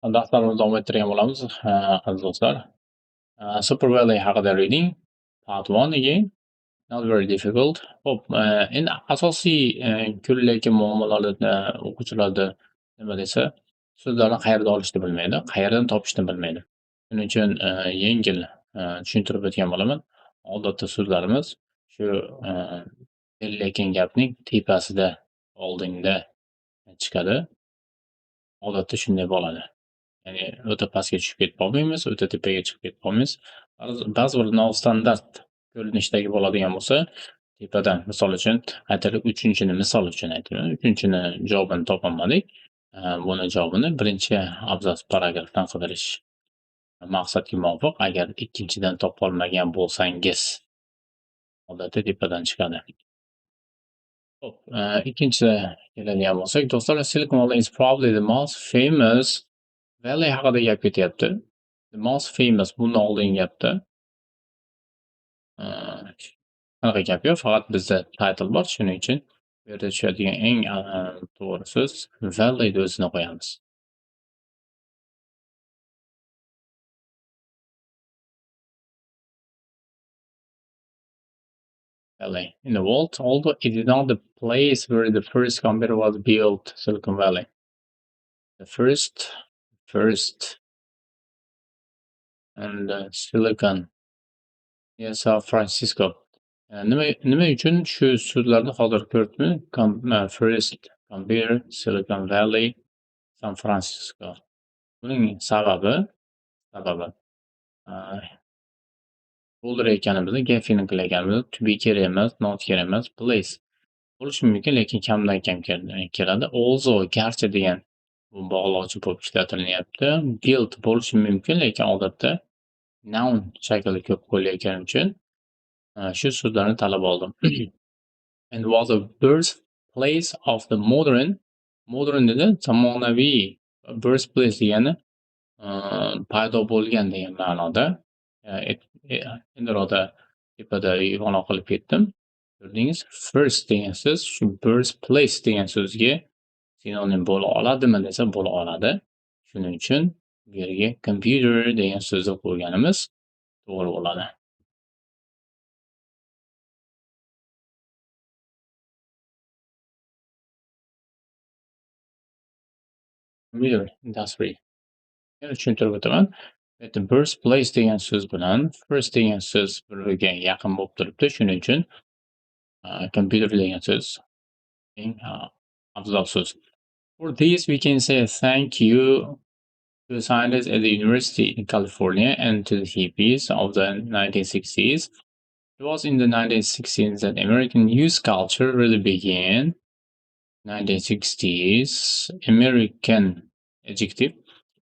Darslarimizni davom ettirgan bo'lamiz, aziz do'stlar. Super Valley haqida reading part 1 again. Not very difficult. Xo'p, endi asosiy ko'rilayotgan muammolarda o'quvchilarda nima desa, so'zlarni qayerdan olishni bilmaydi, qayerdan topishni bilmaydi. Shuning uchun yengil tushuntirib o'tgan bo'laman. Odatda so'zlarimiz shu berilayotgan gapning tepasida, oldinda chiqadi. Odatda shunday bo'ladi. Ya'ni o'ta pastga tushib ketib qolmaymiz, o'ta tepaga chiqib ketib qolmaymiz. Ba'zi bir nostandart ko'rinishdagi bo'ladigan bo'lsa, tepadan, misol uchun aytaylik, 3-ni misol uchun aytaman, 3-ni javobini topolmadik. Buni javobini birinchi abzas paragrafdan qidirish maqsadga muvofiq. Agar ikkinchidan topolmagan bo'lsangiz, odatda tepadan chiqadi. Xo'p, ikkinchisi keladigan bo'lsak, do'stlar, Silicon Valley is probably the most famous Valley haqida gap ketyapti. The most famous bundan oldingi gapda qanaqa gap yo'q, faqat bizda title bor, shuning uchun bu yerda tushadigan eng to'g'ri so'z Valley ni o'zini qo'yamiz. Valley. In the world, although it is not the place where the first computer was built, Silicon Valley. The first and Silicon. Yes, San Francisco. Nima uchun shu so'zlarni hozir ko'rdimi? First computer, Silicon Valley, San Francisco. Buning sababi to'ldirayotganimizda, gap film qilayotganimizda to be kerak emas, not kerak emas, place bo'lishi mumkin, lekin kamdan kam keladi. Also, garchi degan bu bog'lovchi bo'lib ishlatilyapti. Build bo'lishi mumkin, lekin odatda noun shakli ko'p qo'yilayotgani uchun shu so'zlarni tanlab oldim. And was a birthplace of the modern dedi, zamonaviy, birthplace degani paydo bo'lgan degan ma'noda. Endiroqda tepada yo'g'on qilib ketdim. Ko'rdingiz, first degan so'z shu birthplace degan so'zga sinonim bo'la oladimi desa, bo'la oladi. Shuning uchun bu yerga computer degan so'zni qo'yganimiz to'g'ri bo'ladi. Computer industry. Yana tushuntirib o'taman. The birthplace degan so'z bilan first degan so'z bir-biriga yaqin bo'lib turibdi. Shuning uchun computer degan so'z eng afzal so'z. For this, we can say thank you to scientists at the University in California and to the hippies of the 1960s. It was in the 1960s that American youth culture really began. 1960s, American adjective,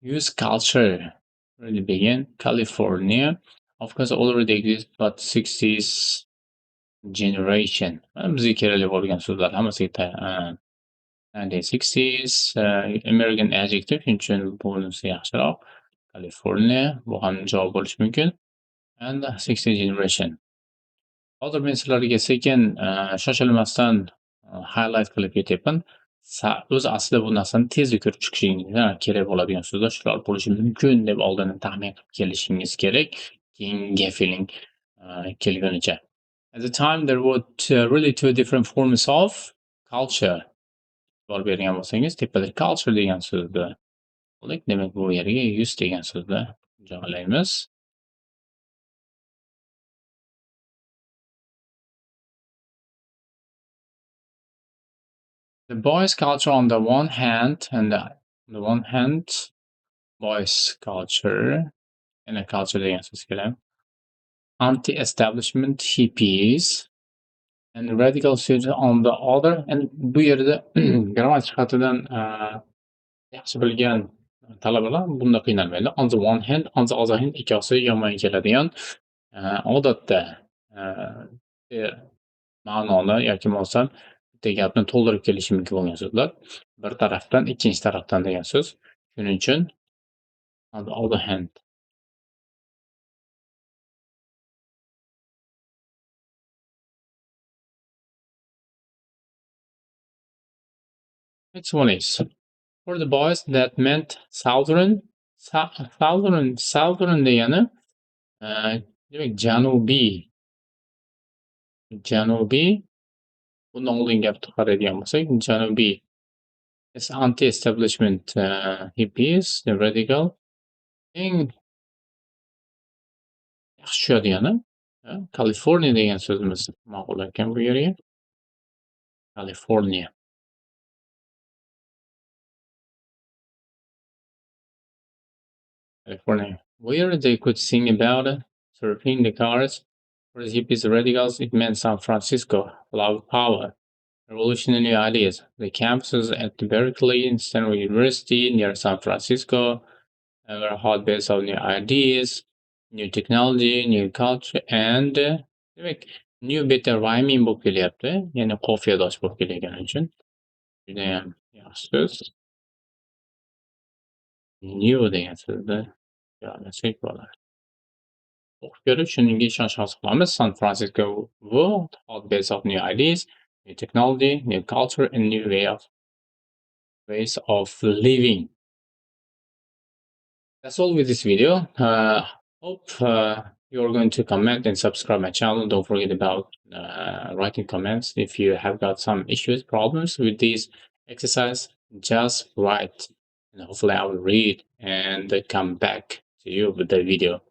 youth culture really began. California, of course, already exists, but 60s generation. Bizga kerakli bo'lgan so'zlar hammasiga 1960s, American adjective, shuning uchun bunisi yaxshiroq. California, bu ham javob bo'lishi mumkin. And 60 generation. Hozir men sizlarga sekin shoshilmasdan highlight qilib ketyapman. O'zi aslida bu narsani tezda ko'rib chiqishingiz kerak bo'ladigan so'zlar shular bo'lishi mumkin deb oldindan taxmin qilib kelishingiz kerak, keyingi feeling kelgunicha. At the time, there were really two different forms of culture. E'tibor bergan bo'lsangiz, tepada culture degan so'zni qo'ydik. Demak, bu yerga youth degan so'zni joylaymiz. The boys' culture on the one hand, boys' culture and a culture degan so'z keladi. Anti-establishment hippies and radical students on the other. And bu yerda grammatik jihatidan yaxshi bilgan talabalar bunda qiynalmaydi. On the one hand, on the other hand ikkosi yomon keladigan odatda ma'noni yoki bo'lmasam bitta gapni to'ldirib kelishi mumkin bo'lgan so'zlar. Bir tarafdan, ikkinchi tarafdan degan so'z. Shuning uchun on the other hand. Next one is For the boys, that meant southern degani demak janubiy bundan oldingi gapni qaraydigan bo'lsak, janubiy is anti-establishment hippies, the radical eng yaxshi tushadigani Kaliforniya degan so'zimiz ma'qul ekan bu yerga. Kaliforniya. California, where they could sing about it, surfing the cars. For the hippies radicals, it meant San Francisco, loud power, revolutionary ideas. The campuses at Berkeley and Stanford University near San Francisco were hotbeds of new ideas, new technology, new culture, and demak, new better rhyming bo'lib kelyapti. Ya'ni qofiyadosh bo'lib kelayotgani uchun judayam yaxshi so'z. New degan so'zni yo'llasak bo'ladi. O'qib ko'rib, shuningga ishonch hosil qilamiz. San Francisco world, hotbeds of new ideas, new technology, new culture, and new ways of living. That's all with this video. Hope you're going to comment and subscribe my channel. Don't forget about writing comments. If you have got some issues, problems with this exercise, just write. And hopefully I will read and come back to you with the video.